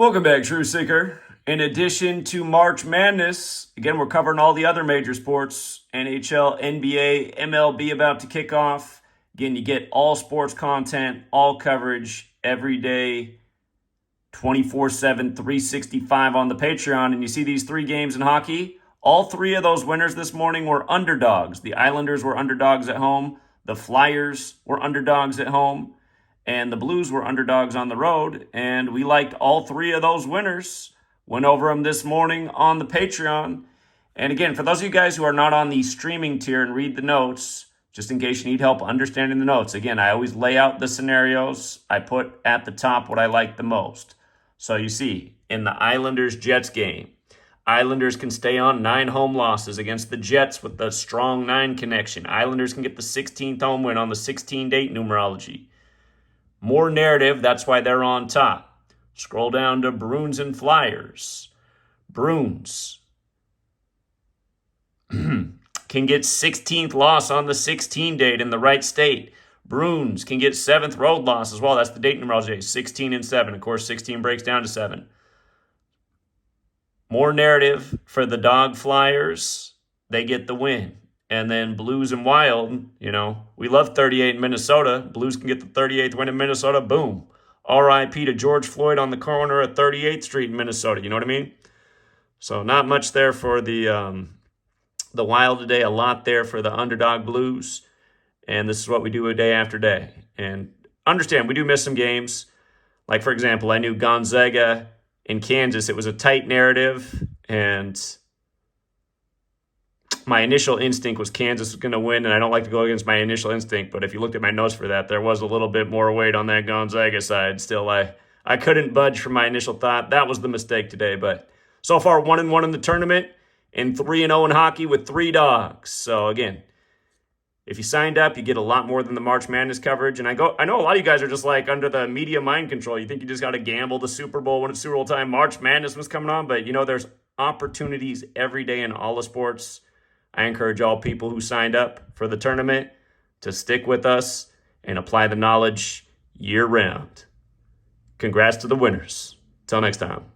Welcome back, True Seeker. In addition to March Madness, again, we're covering all the other major sports. NHL, NBA, MLB about to kick off. Again, you get all sports content, all coverage every day, 24/7, 365 on the Patreon. And you see these three games in hockey. All three of those winners this morning were underdogs. The Islanders were underdogs at home. The Flyers were underdogs at home. And the Blues were underdogs on the road, and we liked all three of those winners. Went over them this morning on the Patreon. And again, for those of you guys who are not on the streaming tier and read the notes, just in case you need help understanding the notes, again, I always lay out the scenarios. I put at the top what I like the most. So you see, in the Islanders-Jets game, Islanders can stay on 9 home losses against the Jets with the strong 9 connection. Islanders can get the 16th home win on the 16-date numerology. More narrative, that's why they're on top. Scroll down to Bruins and Flyers. Bruins can get 16th loss on the 16 date in the right state. Bruins can get 7th road loss as well. That's the date numerology, 16 and 7. Of course, 16 breaks down to 7. More narrative for the Dog Flyers. They get the win. And then Blues and Wild, we love 38 in Minnesota. Blues can get the 38th win in Minnesota. Boom. R.I.P. to George Floyd on the corner of 38th Street in Minnesota. You know what I mean? So not much there for the Wild today. A lot there for the underdog Blues. And this is what we do a day after day. And understand, we do miss some games. Like, for example, I knew Gonzaga in Kansas. It was a tight narrative. And my initial instinct was Kansas was going to win, and I don't like to go against my initial instinct, but if you looked at my notes for that, there was a little bit more weight on that Gonzaga side. Still, I couldn't budge from my initial thought. That was the mistake today, but so far 1-1 in the tournament and 3-0 in hockey with 3 dogs. So again, if you signed up, you get a lot more than the March Madness coverage. And I know a lot of you guys are just like under the media mind control. You think you just got to gamble the Super Bowl when it's Super Bowl time. March Madness was coming on, but there's opportunities every day in all the sports. I encourage all people who signed up for the tournament to stick with us and apply the knowledge year-round. Congrats to the winners. Till next time.